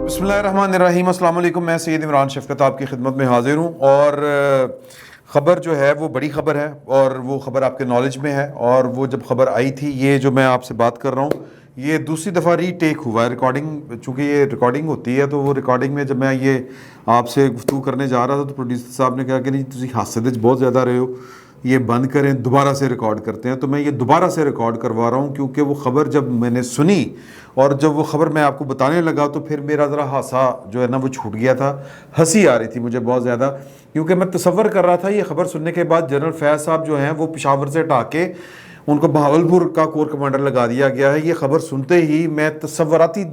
بسم اللہ الرحمن الرحیم۔ السلام علیکم، میں سید عمران شفقت آپ کی خدمت میں حاضر ہوں، اور خبر جو ہے وہ بڑی خبر ہے، اور وہ خبر آپ کے نالج میں ہے، اور وہ جب خبر آئی تھی، یہ جو میں آپ سے بات کر رہا ہوں یہ دوسری دفعہ ری ٹیک ہوا ہے ریکارڈنگ، چونکہ یہ ریکارڈنگ ہوتی ہے تو وہ ریکارڈنگ میں جب میں یہ آپ سے گفتگو کرنے جا رہا تھا تو پروڈیوسر صاحب نے کہا کہ نہیں تسی حاسد بہت زیادہ رہے ہو، یہ بند کریں، دوبارہ سے ریکارڈ کرتے ہیں۔ تو میں یہ دوبارہ سے ریکارڈ کروا رہا ہوں، کیونکہ وہ خبر جب میں نے سنی اور جب وہ خبر میں آپ کو بتانے لگا تو پھر میرا ذرا ہاسا جو ہے نا وہ چھوٹ گیا تھا، ہنسی آ رہی تھی مجھے بہت زیادہ، کیونکہ میں تصور کر رہا تھا یہ خبر سننے کے بعد جنرل فیض صاحب جو ہیں وہ پشاور سے ہٹا کے ان کو بہاولپور کا کور کمانڈر لگا دیا گیا ہے۔ یہ خبر سنتے ہی میں تصوراتی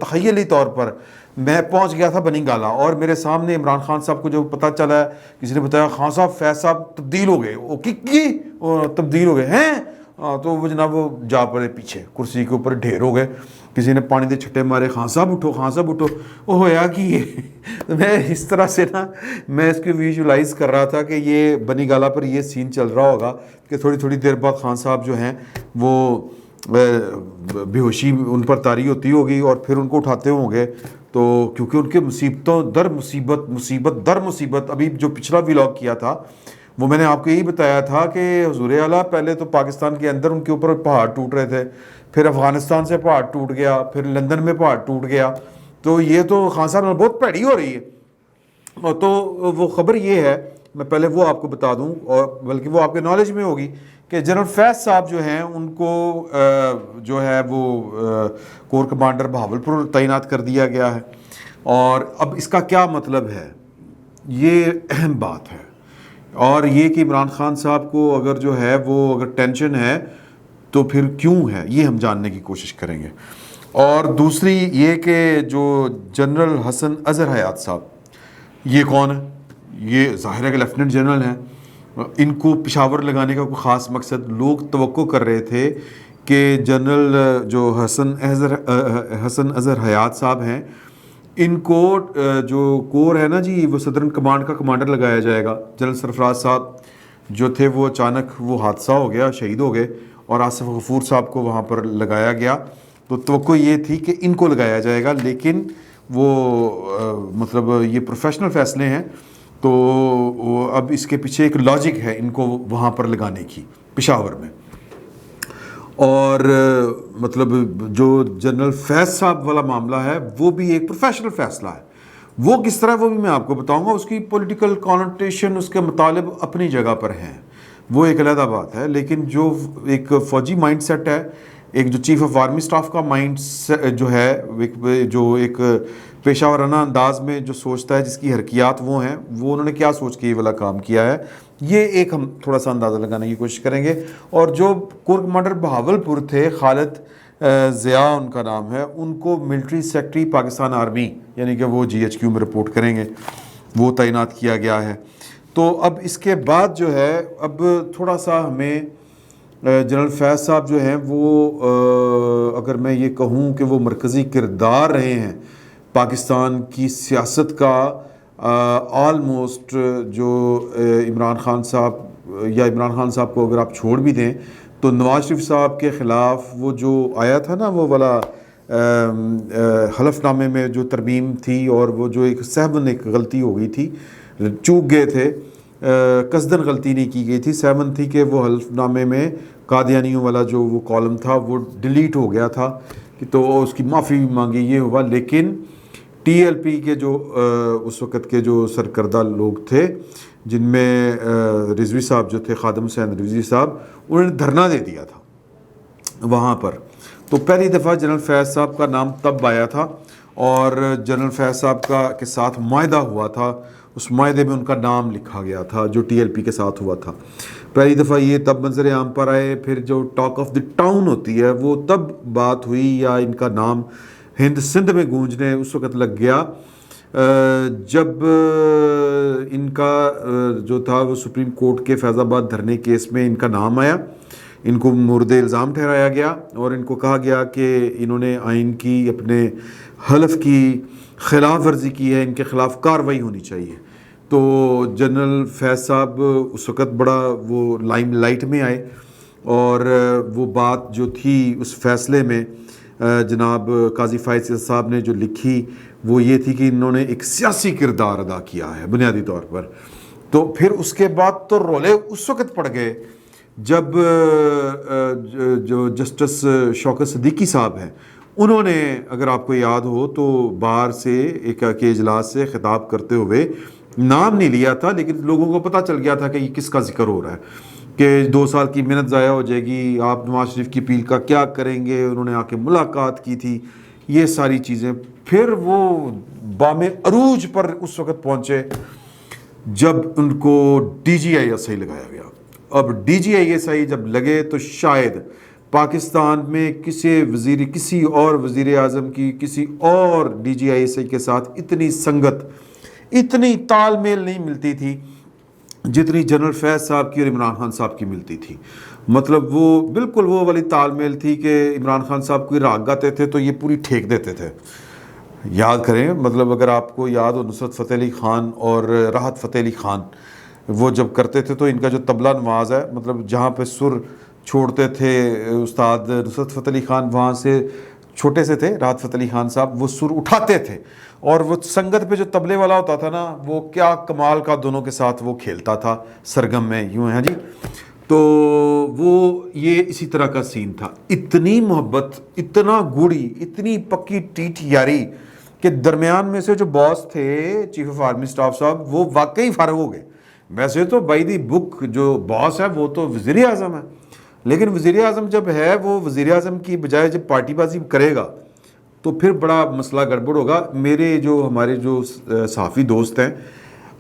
تخیلی طور پر میں پہنچ گیا تھا بنی گالا، اور میرے سامنے عمران خان صاحب کو جو پتہ چلا ہے، کسی نے بتایا خان صاحب فیض صاحب تبدیل ہو گئے، وہ کی تبدیل ہو گئے ہیں، تو وہ جناب وہ جا پڑے پیچھے کرسی کے اوپر ڈھیر ہو گئے، کسی نے پانی دے چھٹے مارے، خان صاحب اٹھو، خان صاحب اٹھو، وہ ہویا کہ یہ میں اس طرح سے نا میں اس کو ویژولائز کر رہا تھا کہ یہ بنی گالا پر یہ سین چل رہا ہوگا کہ تھوڑی تھوڑی دیر بعد خان صاحب جو ہیں وہ بے ہوشی ان پر طاری ہوتی ہوگی اور پھر ان کو اٹھاتے ہوں گے، تو کیونکہ ان کے مصیبتوں در مصیبت، مصیبت در مصیبت، ابھی جو پچھلا ولاگ کیا تھا وہ میں نے آپ کو یہی بتایا تھا کہ حضور اعلیٰ پہلے تو پاکستان کے اندر ان کے اوپر پہاڑ ٹوٹ رہے تھے، پھر افغانستان سے پہاڑ ٹوٹ گیا، پھر لندن میں پہاڑ ٹوٹ گیا، تو یہ تو خان صاحب میں بہت پیڑی ہو رہی ہے۔ تو وہ خبر یہ ہے، میں پہلے وہ آپ کو بتا دوں، اور بلکہ وہ آپ کے نالج میں ہوگی کہ جنرل فیض صاحب جو ہیں ان کو جو ہے وہ کور کمانڈر بہاولپور تعینات کر دیا گیا ہے، اور اب اس کا کیا مطلب ہے، یہ اہم بات ہے، اور یہ کہ عمران خان صاحب کو اگر جو ہے وہ اگر ٹینشن ہے تو پھر کیوں ہے، یہ ہم جاننے کی کوشش کریں گے۔ اور دوسری یہ کہ جو جنرل حسن اظہر حیات صاحب یہ کون ہے، یہ ظاہر ہے کہ لیفٹیننٹ جنرل ہیں، ان کو پشاور لگانے کا کوئی خاص مقصد، لوگ توقع کر رہے تھے کہ جنرل جو حسن اظہر حیات صاحب ہیں ان کو جو کور ہے نا جی وہ صدرن کمانڈ کا کمانڈر لگایا جائے گا۔ جنرل سرفراز صاحب جو تھے وہ اچانک وہ حادثہ ہو گیا، شہید ہو گئے، اور آصف غفور صاحب کو وہاں پر لگایا گیا، تو توقع یہ تھی کہ ان کو لگایا جائے گا، لیکن وہ مطلب یہ پروفیشنل فیصلے ہیں، تو اب اس کے پیچھے ایک لاجک ہے ان کو وہاں پر لگانے کی پشاور میں۔ اور مطلب جو جنرل فیض صاحب والا معاملہ ہے وہ بھی ایک پروفیشنل فیصلہ ہے، وہ کس طرح وہ بھی میں آپ کو بتاؤں گا، اس کی پولیٹیکل کانوٹیشن اس کے مطالب اپنی جگہ پر ہیں، وہ ایک علیحدہ بات ہے، لیکن جو ایک فوجی مائنڈ سیٹ ہے، ایک جو چیف آف آرمی سٹاف کا مائنڈ جو ہے، جو ایک پیشہ ورانہ انداز میں جو سوچتا ہے، جس کی حرکیات وہ ہیں، وہ انہوں نے کیا سوچ کے یہ والا کام کیا ہے، یہ ایک ہم تھوڑا سا اندازہ لگانے کی کوشش کریں گے۔ اور جو کور کمانڈر بہاولپور تھے، خالد ضیاء ان کا نام ہے، ان کو ملٹری سیکرٹری پاکستان آرمی، یعنی کہ وہ GHQ میں رپورٹ کریں گے، وہ تعینات کیا گیا ہے۔ تو اب اس کے بعد جو ہے اب تھوڑا سا ہمیں جنرل فیض صاحب جو ہیں وہ اگر میں یہ کہوں کہ وہ مرکزی کردار رہے ہیں پاکستان کی سیاست کا، آلموسٹ جو عمران خان صاحب یا عمران خان صاحب کو اگر آپ چھوڑ بھی دیں تو نواز شریف صاحب کے خلاف وہ جو آیا تھا نا وہ والا حلف نامے میں جو ترمیم تھی، اور وہ جو ایک سہمن ایک غلطی ہو گئی تھی، چوک گئے تھے، قصدن غلطی نہیں کی گئی تھی، سہمن تھی کہ وہ حلف نامے میں قادیانیوں والا جو وہ کالم تھا وہ ڈیلیٹ ہو گیا تھا، کہ تو اس کی معافی بھی مانگی، یہ ہوا، لیکن TLP کے جو اس وقت کے جو سرکردہ لوگ تھے، جن میں رضوی صاحب جو تھے، خادم حسین رضوی صاحب، انہوں نے دھرنا دے دیا تھا وہاں پر، تو پہلی دفعہ جنرل فیض صاحب کا نام تب آیا تھا، اور جنرل فیض صاحب کا کے ساتھ معاہدہ ہوا تھا، اس معاہدے میں ان کا نام لکھا گیا تھا جو TLP کے ساتھ ہوا تھا۔ پہلی دفعہ یہ تب منظر عام پر آئے، پھر جو ٹاک آف دی ٹاؤن ہوتی ہے وہ تب بات ہوئی، یا ان کا نام ہند سندھ میں گونجنے اس وقت لگ گیا جب ان کا جو تھا وہ سپریم کورٹ کے فیض آباد دھرنے کیس میں ان کا نام آیا، ان کو مورد الزام ٹھہرایا گیا، اور ان کو کہا گیا کہ انہوں نے آئین کی اپنے حلف کی خلاف ورزی کی ہے، ان کے خلاف کارروائی ہونی چاہیے۔ تو جنرل فیض صاحب اس وقت بڑا وہ لائم لائٹ میں آئے، اور وہ بات جو تھی اس فیصلے میں جناب قاضی فائز صاحب نے جو لکھی وہ یہ تھی کہ انہوں نے ایک سیاسی کردار ادا کیا ہے بنیادی طور پر. تو پھر اس کے بعد تو رولے اس وقت پڑ گئے جب جو جسٹس شوکت صدیقی صاحب ہیں انہوں نے, اگر آپ کو یاد ہو تو, بار سے ایک کے اجلاس سے خطاب کرتے ہوئے نام نہیں لیا تھا, لیکن لوگوں کو پتہ چل گیا تھا کہ یہ کس کا ذکر ہو رہا ہے کہ 2 سال کی محنت ضائع ہو جائے گی, آپ نواز شریف کی اپیل کا کیا کریں گے. انہوں نے آ کے ملاقات کی تھی, یہ ساری چیزیں. پھر وہ بام عروج پر اس وقت پہنچے جب ان کو D G I S I لگایا گیا. اب D G I S I جب لگے تو شاید پاکستان میں کسی اور وزیر اعظم کی کسی اور D G I S I کے ساتھ اتنی سنگت, اتنی تال میل نہیں ملتی تھی جتنی جنرل فیض صاحب کی اور عمران خان صاحب کی ملتی تھی. مطلب وہ بالکل وہ والی تال میل تھی کہ عمران خان صاحب کوئی راگ گاتے تھے تو یہ پوری ٹھیک دیتے تھے. یاد کریں, مطلب اگر آپ کو یاد ہو نصرت فتح علی خان اور راحت فتح علی خان وہ جب کرتے تھے تو ان کا جو طبلہ نواز ہے, مطلب جہاں پہ سر چھوڑتے تھے استاد نصرت فتح علی خان, وہاں سے چھوٹے سے تھے راحت فتح علی خان صاحب, وہ سر اٹھاتے تھے اور وہ سنگت پہ جو طبلے والا ہوتا تھا نا وہ کیا کمال کا دونوں کے ساتھ وہ کھیلتا تھا سرگم میں یوں ہے جی. تو وہ یہ اسی طرح کا سین تھا. اتنی محبت, اتنا گوڑی, اتنی پکی ٹیٹ یاری کہ درمیان میں سے جو باس تھے چیف آف آرمی اسٹاف صاحب وہ واقعی فارغ ہو گئے. ویسے تو بائی دی بک جو باس ہے وہ تو وزیر اعظم ہے, لیکن وزیر اعظم جب ہے وہ وزیر اعظم کی بجائے جب پارٹی بازی کرے گا تو پھر بڑا مسئلہ گڑبڑ ہوگا. ہمارے جو صحافی دوست ہیں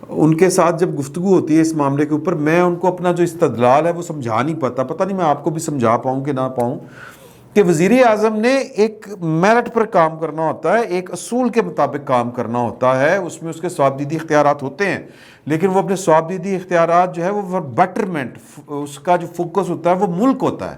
ان کے ساتھ جب گفتگو ہوتی ہے اس معاملے کے اوپر, میں ان کو اپنا جو استدلال ہے وہ سمجھا نہیں پاتا. پتہ نہیں میں آپ کو بھی سمجھا پاؤں کہ نہ پاؤں کہ وزیر اعظم نے ایک میرٹ پر کام کرنا ہوتا ہے, ایک اصول کے مطابق کام کرنا ہوتا ہے. اس میں اس کے صوابدیدی اختیارات ہوتے ہیں, لیکن وہ اپنے صوابدیدی اختیارات جو ہے وہ فار بیٹرمنٹ, اس کا جو فوکس ہوتا ہے وہ ملک ہوتا ہے,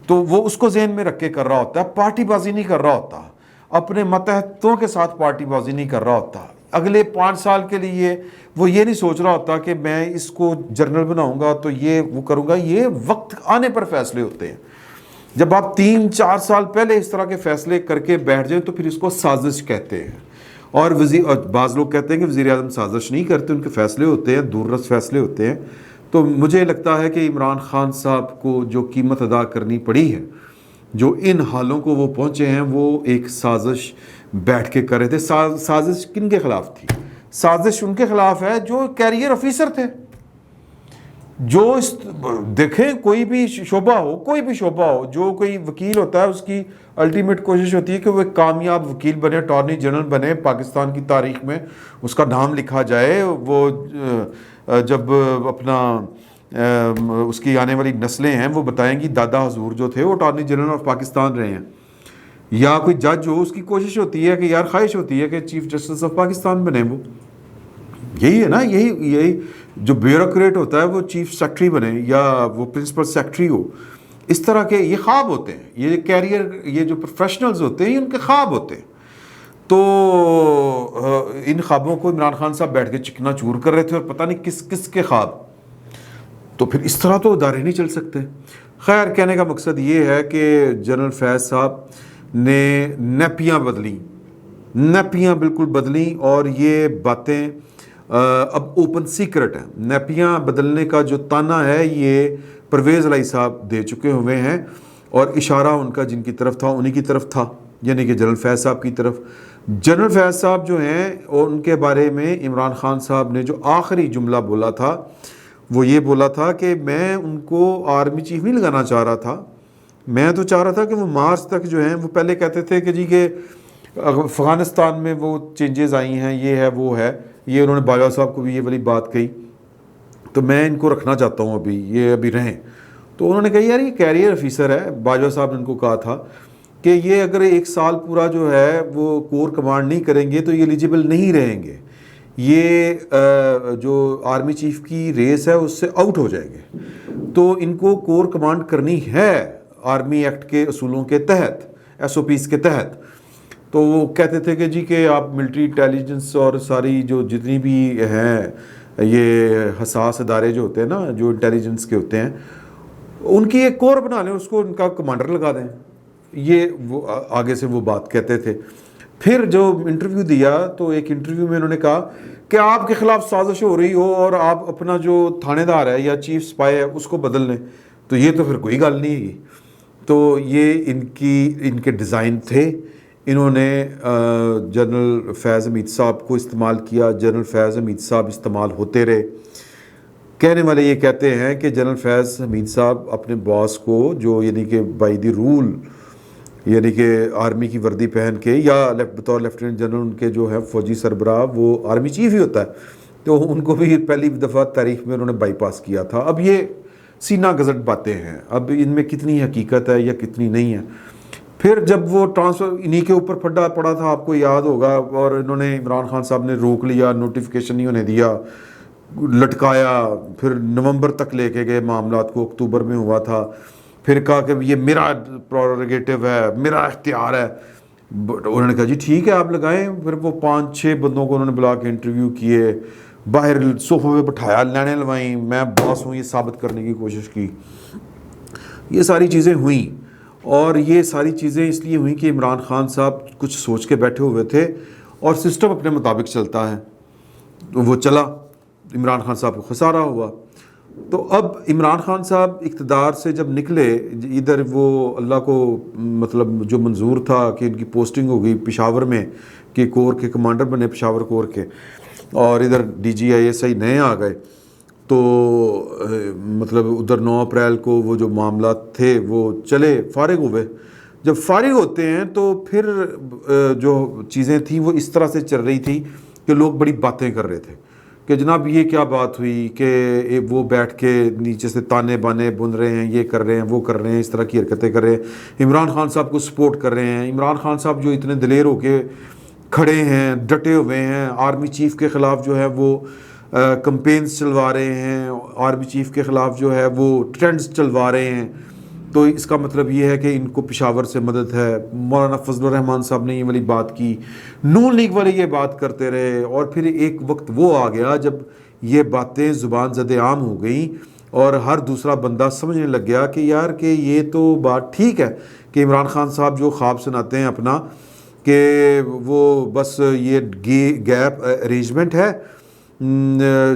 تو وہ اس کو ذہن میں رکھ کے کر رہا ہوتا ہے. پارٹی بازی نہیں کر رہا ہوتا, اپنے ماتحتوں کے ساتھ پارٹی بازی نہیں کر رہا ہوتا. اگلے 5 سال کے لیے وہ یہ نہیں سوچ رہا ہوتا کہ میں اس کو جنرل بناؤں گا تو یہ وہ کروں گا. یہ وقت آنے پر فیصلے ہوتے ہیں. جب آپ 3-4 سال پہلے اس طرح کے فیصلے کر کے بیٹھ جائیں تو پھر اس کو سازش کہتے ہیں. اور بعض لوگ کہتے ہیں کہ وزیر اعظم سازش نہیں کرتے, ان کے فیصلے ہوتے ہیں, دور رس فیصلے ہوتے ہیں. تو مجھے لگتا ہے کہ عمران خان صاحب کو جو قیمت ادا کرنی پڑی ہے, جو ان حالوں کو وہ پہنچے ہیں, وہ ایک سازش بیٹھ کے کر رہے تھے. سازش کن کے خلاف تھی؟ سازش ان کے خلاف ہے جو کیریئر آفیسر تھے, جو دیکھیں کوئی بھی شعبہ ہو, جو کوئی وکیل ہوتا ہے اس کی الٹیمیٹ کوشش ہوتی ہے کہ وہ ایک کامیاب وکیل بنے, اٹارنی جنرل بنے, پاکستان کی تاریخ میں اس کا نام لکھا جائے. وہ جب اپنا اس کی آنے والی نسلیں ہیں وہ بتائیں گی دادا حضور جو تھے وہ اٹارنی جنرل آف پاکستان رہے ہیں. یا کوئی جج ہو, اس کی کوشش ہوتی ہے کہ یار خواہش ہوتی ہے کہ چیف جسٹس آف پاکستان بنے. وہ یہی ہے نا, یہی جو بیوروکریٹ ہوتا ہے وہ چیف سیکرٹری بنے یا وہ پرنسپل سیکرٹری ہو. اس طرح کے یہ خواب ہوتے ہیں, یہ کیریئر, یہ جو پروفیشنلز ہوتے ہیں ان کے خواب ہوتے ہیں. تو ان خوابوں کو عمران خان صاحب بیٹھ کے چکنا چور کر رہے تھے, اور پتہ نہیں کس کس کے خواب. تو پھر اس طرح تو ادارے نہیں چل سکتے. خیر, کہنے کا مقصد یہ ہے کہ جنرل فیض صاحب نے نیپیاں بالکل بدلیں, اور یہ باتیں اب اوپن سیکرٹ ہیں. نیپیاں بدلنے کا جو تانا ہے یہ پرویز علیہ صاحب دے چکے ہوئے ہیں, اور اشارہ ان کا جن کی طرف تھا انہی کی طرف تھا, یعنی کہ جنرل فیض صاحب کی طرف. جنرل فیض صاحب جو ہیں, اور ان کے بارے میں عمران خان صاحب نے جو آخری جملہ بولا تھا وہ یہ بولا تھا کہ میں ان کو آرمی چیف نہیں لگانا چاہ رہا تھا, میں تو چاہ رہا تھا کہ وہ مارچ تک جو ہیں, وہ پہلے کہتے تھے کہ جی کہ افغانستان میں وہ چینجز آئی ہیں, یہ ہے وہ ہے, یہ انہوں نے باجوہ صاحب کو بھی یہ والی بات کہی, تو میں ان کو رکھنا چاہتا ہوں یہ ابھی رہیں. تو انہوں نے کہا یار یہ کیریئر آفیسر ہے. باجوہ صاحب نے ان کو کہا تھا کہ یہ اگر 1 سال پورا جو ہے وہ کور کمانڈ نہیں کریں گے تو یہ ایلیجیبل نہیں رہیں گے, یہ جو آرمی چیف کی ریس ہے اس سے آؤٹ ہو جائیں گے. تو ان کو کور کمانڈ کرنی ہے آرمی ایکٹ کے اصولوں کے تحت, SOPs کے تحت. تو وہ کہتے تھے کہ جی کہ آپ ملٹری انٹیلیجنس اور ساری جو جتنی بھی ہیں یہ حساس ادارے جو ہوتے ہیں نا, جو انٹیلیجنس کے ہوتے ہیں, ان کی ایک کور بنا لیں, اس کو ان کا کمانڈر لگا دیں. یہ وہ آگے سے وہ بات کہتے تھے. پھر جو انٹرویو دیا تو ایک انٹرویو میں انہوں نے کہا کہ آپ کے خلاف سازش ہو رہی ہو اور آپ اپنا جو تھانے دار ہے یا چیف سپائی ہے اس کو بدل لیں, تو یہ تو پھر کوئی گل نہیں ہے. تو یہ ان کے ڈیزائن تھے. انہوں نے جنرل فیض حمید صاحب کو استعمال کیا, جنرل فیض حمید صاحب استعمال ہوتے رہے. کہنے والے یہ کہتے ہیں کہ جنرل فیض حمید صاحب اپنے باس کو, جو یعنی کہ بائی دی رول یعنی کہ آرمی کی وردی پہن کے یا بطور لیفٹیننٹ جنرل ان کے جو ہے فوجی سربراہ وہ آرمی چیف ہی ہوتا ہے, تو ان کو بھی پہلی دفعہ تاریخ میں انہوں نے بائی پاس کیا تھا. اب یہ سینہ گزٹ باتیں ہیں, اب ان میں کتنی حقیقت ہے یا کتنی نہیں ہے. پھر جب وہ ٹرانسفر انہی کے اوپر پڑا تھا, آپ کو یاد ہوگا, اور انہوں نے عمران خان صاحب نے روک لیا, نوٹیفیکیشن نہیں ہونے دیا, لٹکایا, پھر نومبر تک لے کے گئے معاملات کو, اکتوبر میں ہوا تھا. پھر کہا کہ یہ میرا پروریگیٹو ہے, میرا اختیار ہے. انہوں نے کہا جی ٹھیک ہے آپ لگائیں. پھر وہ 5-6 بندوں کو انہوں نے بلا کے انٹرویو کیے, باہر صوفے پہ بٹھایا, لینیں لوائیں, میں باس ہوں, یہ ثابت کرنے کی کوشش کی. یہ ساری چیزیں ہوئیں, اور یہ ساری چیزیں اس لیے ہوئیں کہ عمران خان صاحب کچھ سوچ کے بیٹھے ہوئے تھے اور سسٹم اپنے مطابق چلتا ہے, تو وہ چلا. عمران خان صاحب کو خسارہ ہوا. تو اب عمران خان صاحب اقتدار سے جب نکلے, ادھر وہ اللہ کو مطلب جو منظور تھا کہ ان کی پوسٹنگ ہو گئی پشاور میں, کہ کور کے کمانڈر بنے پشاور کور کے, اور ادھر D G I S I نئے آ گئے. تو مطلب ادھر 9 اپریل کو وہ جو معاملات تھے وہ چلے, فارغ ہوئے. جب فارغ ہوتے ہیں تو پھر جو چیزیں تھیں وہ اس طرح سے چل رہی تھی کہ لوگ بڑی باتیں کر رہے تھے کہ جناب یہ کیا بات ہوئی کہ وہ بیٹھ کے نیچے سے تانے بانے بن رہے ہیں, یہ کر رہے ہیں, وہ کر رہے ہیں, اس طرح کی حرکتیں کر رہے ہیں, عمران خان صاحب کو سپورٹ کر رہے ہیں. عمران خان صاحب جو اتنے دلیر ہو کے کھڑے ہیں, ڈٹے ہوئے ہیں, آرمی چیف کے خلاف جو ہے وہ کمپینز چلوا رہے ہیں, آرمی چیف کے خلاف جو ہے وہ ٹرینڈز چلوا رہے ہیں. تو اس کا مطلب یہ ہے کہ ان کو پشاور سے مدد ہے. مولانا فضل الرحمان صاحب نے یہ والی بات کی, نون لیگ والے یہ بات کرتے رہے, اور پھر ایک وقت وہ آ گیا جب یہ باتیں زبان زد عام ہو گئیں اور ہر دوسرا بندہ سمجھنے لگ گیا کہ یار کہ یہ تو بات ٹھیک ہے کہ عمران خان صاحب جو خواب سناتے ہیں اپنا کہ وہ بس یہ گیپ ارینجمنٹ ہے.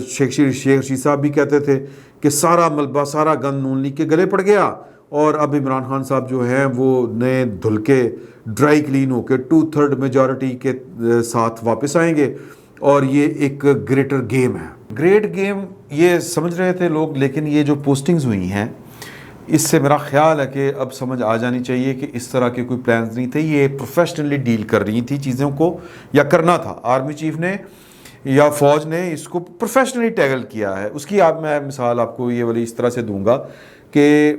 شیخ رشید صاحب بھی کہتے تھے کہ سارا ملبہ سارا گند نون لیگ کے گلے پڑ گیا, اور اب عمران خان صاحب جو ہیں وہ نئے دھل کے ڈرائی کلین ہو کے 2/3 میجورٹی کے ساتھ واپس آئیں گے, اور یہ ایک گریٹر گیم ہے. گریٹ گیم یہ سمجھ رہے تھے لوگ, لیکن یہ جو پوسٹنگز ہوئی ہیں اس سے میرا خیال ہے کہ اب سمجھ آ جانی چاہیے کہ اس طرح کے کوئی پلانز نہیں تھے. یہ پروفیشنلی ڈیل کر رہی تھی چیزوں کو, یا کرنا تھا. آرمی چیف نے یا فوج نے اس کو پروفیشنلی ٹیکل کیا ہے. اس کی میں مثال آپ کو یہ والی اس طرح سے دوں گا کہ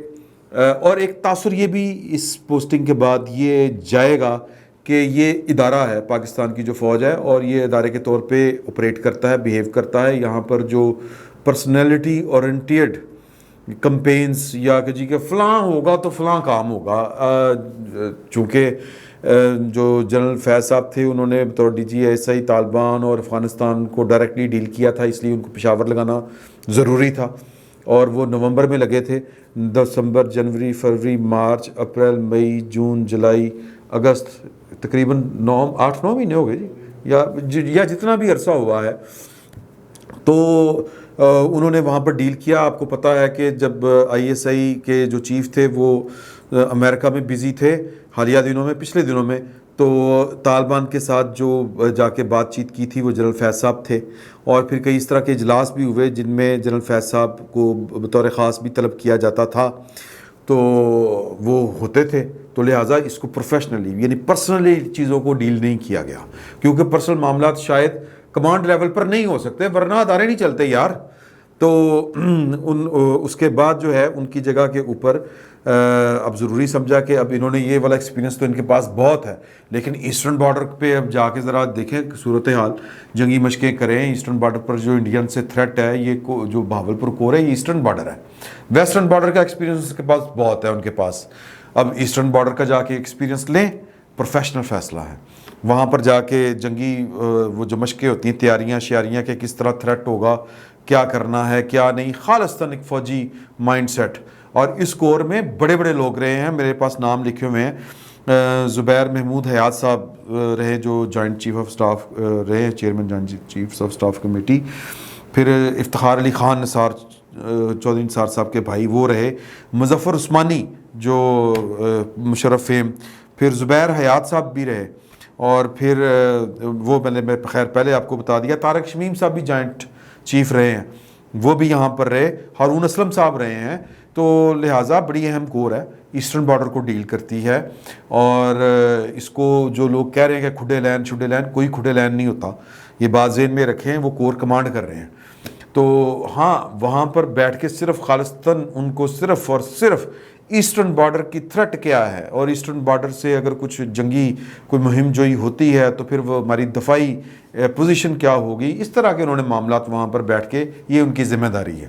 اور ایک تاثر یہ بھی اس پوسٹنگ کے بعد یہ جائے گا کہ یہ ادارہ ہے پاکستان کی جو فوج ہے, اور یہ ادارے کے طور پہ آپریٹ کرتا ہے, بیہیو کرتا ہے. یہاں پر جو پرسنالٹی اورینٹیڈ کمپینز یا کہ جی کہ فلاں ہوگا تو فلاں کام ہوگا, چونکہ جو جنرل فیض صاحب تھے انہوں نے بطور D G S I Taliban اور افغانستان کو ڈائریکٹلی ڈیل کیا تھا, اس لیے ان کو پشاور لگانا ضروری تھا, اور وہ نومبر میں لگے تھے. دسمبر, جنوری, فروری, مارچ, اپریل, مئی, جون, جولائی, اگست, تقریباً 8-9 مہینے ہو گئے جی, یا جتنا بھی عرصہ ہوا ہے. تو انہوں نے وہاں پر ڈیل کیا. آپ کو پتہ ہے کہ جب آئی ایس آئی کے جو چیف تھے وہ امریکہ میں بزی تھے حالیہ دنوں میں, پچھلے دنوں میں, تو طالبان کے ساتھ جو جا کے بات چیت کی تھی وہ جنرل فیض صاحب تھے, اور پھر کئی اس طرح کے اجلاس بھی ہوئے جن میں جنرل فیض صاحب کو بطور خاص بھی طلب کیا جاتا تھا, تو وہ ہوتے تھے. تو لہٰذا اس کو پروفیشنلی یعنی پرسنلی چیزوں کو ڈیل نہیں کیا گیا, کیونکہ پرسنل معاملات شاید کمانڈ لیول پر نہیں ہو سکتے, ورنہ ادارے نہیں چلتے یار. تو اس کے بعد جو ہے ان کی جگہ کے اوپر اب ضروری سمجھا کہ اب انہوں نے یہ والا ایکسپیرینس تو ان کے پاس بہت ہے, لیکن ایسٹرن بارڈر پہ اب جا کے ذرا دیکھیں صورتحال, جنگی مشقیں کریں. ایسٹرن بارڈر پر جو انڈین سے تھریٹ ہے, یہ جو بہاولپور کور ہے, یہ ایسٹرن بارڈر ہے. ویسٹرن بارڈر کا ایکسپیرینس اس کے پاس بہت ہے ان کے پاس. اب ایسٹرن بارڈر کا جا کے ایکسپیرینس لیں, پروفیشنل فیصلہ ہے. وہاں پر جا کے جنگی وہ جو مشقیں ہوتی ہیں, تیاریاں شیاریاں کہ کس طرح تھریٹ ہوگا, کیا کرنا ہے کیا نہیں, خالصتاً ایک فوجی مائنڈ سیٹ. اور اس کور میں بڑے بڑے لوگ رہے ہیں, میرے پاس نام لکھے ہوئے ہیں. زبیر محمود حیات صاحب رہے جو جوائنٹ چیف آف سٹاف رہے ہیں، chairman joint chief of staff committee. پھر افتخار علی خان نثار چودھری نثار صاحب کے بھائی وہ رہے. مظفر عثمانی جو مشرف فیم. پھر زبیر حیات صاحب بھی رہے. اور پھر وہ میں نے خیر پہلے آپ کو بتا دیا. طارق شمیم صاحب بھی جوائنٹ چیف رہے ہیں، وہ بھی یہاں پر رہے. ہارون اسلم صاحب رہے ہیں. تو لہٰذا بڑی اہم کور ہے، ایسٹرن بارڈر کو ڈیل کرتی ہے. اور اس کو جو لوگ کہہ رہے ہیں کہ کھڈے لین چھڈے لین، کوئی کھڈے لین نہیں ہوتا، یہ بات ذہن میں رکھیں. وہ کور کمانڈ کر رہے ہیں. تو ہاں وہاں پر بیٹھ کے صرف خالصتاً ان کو صرف اور صرف ایسٹرن بارڈر کی تھریٹ کیا ہے، اور ایسٹرن بارڈر سے اگر کچھ جنگی کوئی مہم جوئی ہوتی ہے تو پھر وہ ہماری دفاعی پوزیشن کیا ہوگی، اس طرح کے انہوں نے معاملات وہاں پر بیٹھ کے، یہ ان کی ذمہ داری ہے.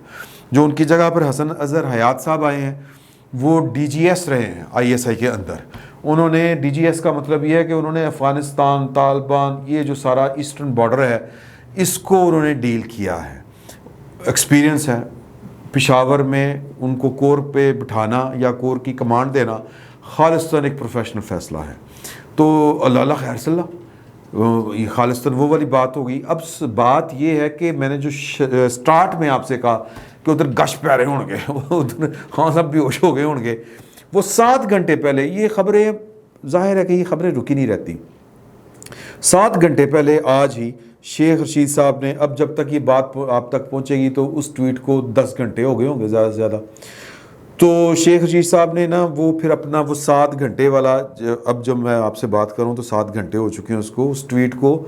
جو ان کی جگہ پر حسن اظہر حیات صاحب آئے ہیں، وہ ڈی جی ایس رہے ہیں آئی ایس آئی کے اندر. انہوں نے ڈی جی ایس کا مطلب یہ ہے کہ انہوں نے افغانستان، طالبان، یہ جو سارا ایسٹرن بارڈر ہے اس کو انہوں نے ڈیل کیا ہے. ایکسپیرینس ہے. پشاور میں ان کو کور پہ بٹھانا یا کور کی کمانڈ دینا خالصتاً ایک پروفیشنل فیصلہ ہے. تو اللہ خیر صلی اللہ، یہ خالصتاً وہ والی بات ہوگی. اب بات یہ ہے کہ میں نے جو سٹارٹ میں آپ سے کہا کہ ادھر گش پہ رہے ہوں گے، ادھر خان صاحب بھی ہوش ہو گئے ہوں گے، وہ 7 گھنٹے پہلے یہ خبریں، ظاہر ہے کہ یہ خبریں رکی نہیں رہتی. 7 گھنٹے پہلے آج ہی شیخ رشید صاحب نے، اب جب تک یہ بات آپ تک پہنچے گی تو اس ٹویٹ کو 10 گھنٹے ہو گئے ہوں گے زیادہ سے زیادہ. تو شیخ رشید صاحب نے نا وہ پھر اپنا وہ 7 گھنٹے والا، اب جب میں آپ سے بات کروں تو 7 گھنٹے ہو چکے ہیں اس کو، اس ٹویٹ کو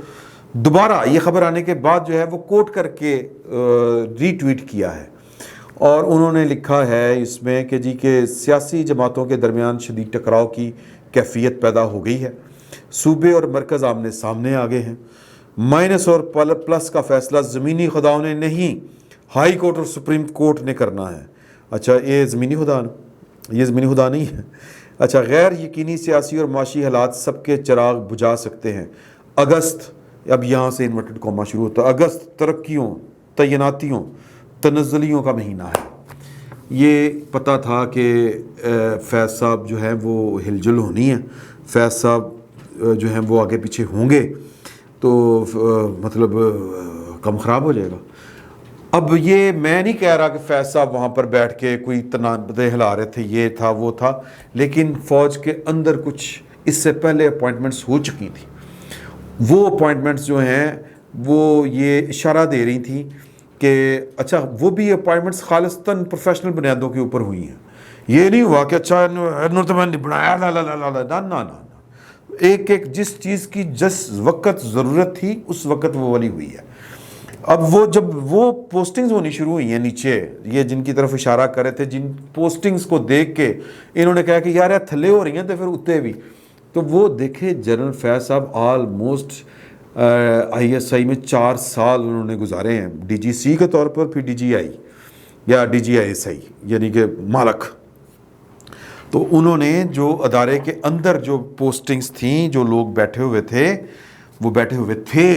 دوبارہ یہ خبر آنے کے بعد جو ہے وہ کوٹ کر کے ری ٹویٹ کیا ہے. اور انہوں نے لکھا ہے اس میں کہ جی کہ سیاسی جماعتوں کے درمیان شدید ٹکراؤ کی کیفیت پیدا ہو گئی ہے، صوبے اور مرکز آمنے سامنے آ گئے ہیں. مائنس اور پلس کا فیصلہ زمینی خداؤں نے نہیں، ہائی کورٹ اور سپریم کورٹ نے کرنا ہے. اچھا یہ زمینی خدا نہیں ہے. اچھا، غیر یقینی سیاسی اور معاشی حالات سب کے چراغ بجھا سکتے ہیں. اگست، اب یہاں سے انورٹڈ کوما شروع ہوتا ہے، اگست ترقیوں، تعیناتیوں، تنزلیوں کا مہینہ ہے. یہ پتہ تھا کہ فیض صاحب جو ہے وہ ہل جل ہونی ہے، فیض صاحب جو ہیں وہ آگے پیچھے ہوں گے تو مطلب کم خراب ہو جائے گا. اب یہ میں نہیں کہہ رہا کہ فیض صاحب وہاں پر بیٹھ کے کوئی تنازع ہلا رہے تھے، یہ تھا وہ تھا، لیکن فوج کے اندر کچھ اس سے پہلے اپوائنٹمنٹس ہو چکی تھیں. وہ اپوائنٹمنٹس جو ہیں وہ یہ اشارہ دے رہی تھیں کہ اچھا وہ بھی اپوائنٹمنٹس خالصتاً پروفیشنل بنیادوں کے اوپر ہوئی ہیں. یہ نہیں ہوا کہ اچھا بنایا نا، ایک جس چیز کی جس وقت ضرورت تھی اس وقت وہ والی ہوئی ہے. اب وہ جب وہ پوسٹنگز ہونی شروع ہوئی ہیں نیچے، یہ جن کی طرف اشارہ کر رہے تھے، جن پوسٹنگز کو دیکھ کے انہوں نے کہا کہ یار یہ تھلے ہو رہی ہیں تو پھر اتنے بھی، تو وہ دیکھے جنرل فیض صاحب آلموسٹ آئی ایس آئی میں 4 سال انہوں نے گزارے ہیں، ڈی جی سی کے طور پر، پھر ڈی جی آئی یا D G I S I یعنی کہ مالک. تو انہوں نے جو ادارے کے اندر جو پوسٹنگز تھیں، جو لوگ بیٹھے ہوئے تھے وہ بیٹھے ہوئے تھے.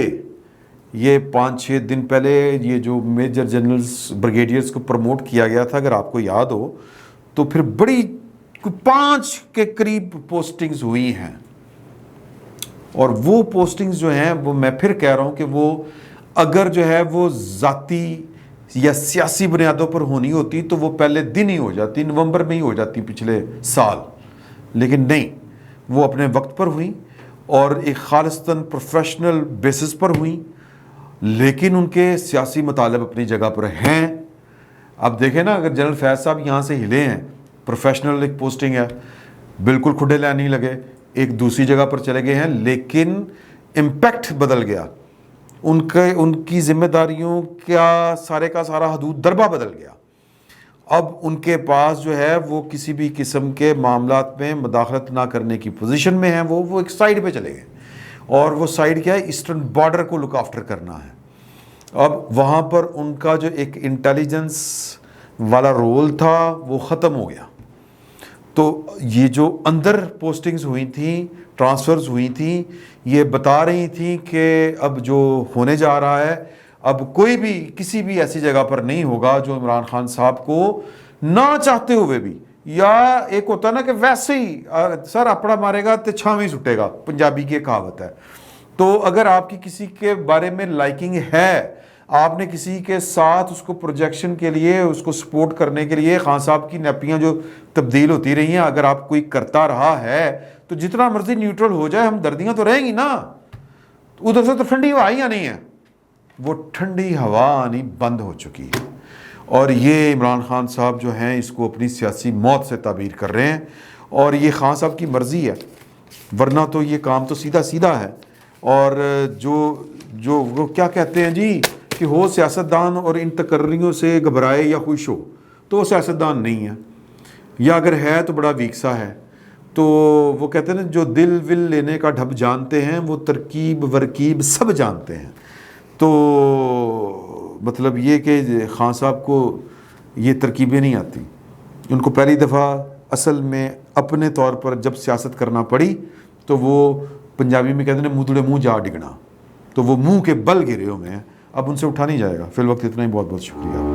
یہ 5-6 دن پہلے یہ جو میجر جنرلز بریگیڈیئرز کو پروموٹ کیا گیا تھا، اگر آپ کو یاد ہو تو پھر بڑی 5 کے قریب پوسٹنگز ہوئی ہیں. اور وہ پوسٹنگز جو ہیں وہ میں پھر کہہ رہا ہوں کہ وہ اگر جو ہے وہ ذاتی یا سیاسی بنیادوں پر ہونی ہوتی تو وہ پہلے دن ہی ہو جاتی، نومبر میں ہی ہو جاتی پچھلے سال، لیکن نہیں، وہ اپنے وقت پر ہوئیں اور ایک خالصتاً پروفیشنل بیسس پر ہوئیں. لیکن ان کے سیاسی مطالب اپنی جگہ پر ہیں. اب دیکھیں نا، اگر جنرل فیض صاحب یہاں سے ہلے ہیں، پروفیشنل ایک پوسٹنگ ہے، بالکل کھڈے لین نہیں لگے، ایک دوسری جگہ پر چلے گئے ہیں، لیکن امپیکٹ بدل گیا، ان کی ذمہ داریوں کا سارا حدود دربہ بدل گیا. اب ان کے پاس جو ہے وہ کسی بھی قسم کے معاملات میں مداخلت نہ کرنے کی پوزیشن میں ہیں. وہ ایک سائیڈ پہ چلے گئے، اور وہ سائیڈ کیا ہے؟ ایسٹرن بارڈر کو لک آفٹر کرنا ہے. اب وہاں پر ان کا جو ایک انٹیلیجنس والا رول تھا وہ ختم ہو گیا. تو یہ جو اندر پوسٹنگز ہوئی تھیں، ٹرانسفرز ہوئی تھیں، یہ بتا رہی تھیں کہ اب جو ہونے جا رہا ہے، اب کوئی بھی کسی بھی ایسی جگہ پر نہیں ہوگا جو عمران خان صاحب کو نہ چاہتے ہوئے بھی یا ایک ہوتا ہے نا کہ ویسے ہی سر اپڑا مارے گا تو چھاویں سٹے گا، پنجابی کی ایک کہاوت ہے. تو اگر آپ کی کسی کے بارے میں لائکنگ ہے، آپ نے کسی کے ساتھ اس کو پروجیکشن کے لیے، اس کو سپورٹ کرنے کے لیے، خان صاحب کی نیپیاں جو تبدیل ہوتی رہی ہیں، اگر آپ کوئی کرتا رہا ہے تو جتنا مرضی نیوٹرل ہو جائے ہمدردیاں تو رہیں گی نا. ادھر سے تو ٹھنڈی ہوا ہی آنی ہے، وہ ٹھنڈی ہوا آنی بند ہو چکی ہے. اور یہ عمران خان صاحب جو ہیں اس کو اپنی سیاسی موت سے تعبیر کر رہے ہیں، اور یہ خان صاحب کی مرضی ہے، ورنہ تو یہ کام تو سیدھا سیدھا ہے. اور جو وہ کیا کہتے ہیں جی کہ ہو سیاستدان اور ان تقرریوں سے گھبرائے یا خوش ہو، تو وہ سیاستدان نہیں ہے، یا اگر ہے تو بڑا ویک سا ہے. تو وہ کہتے ہیں نا جو دل ول لینے کا ڈھب جانتے ہیں وہ ترکیب ورکیب سب جانتے ہیں. تو مطلب یہ کہ خان صاحب کو یہ ترکیبیں نہیں آتی. ان کو پہلی دفعہ اصل میں اپنے طور پر جب سیاست کرنا پڑی تو وہ پنجابی میں کہتے ہیں مودڑے منہ جا ڈگنا، تو وہ منہ کے بل گرے ہوئے ہیں، اب ان سے اٹھا نہیں جائے گا. فی الوقت اتنا ہی، بہت بہت شکریہ.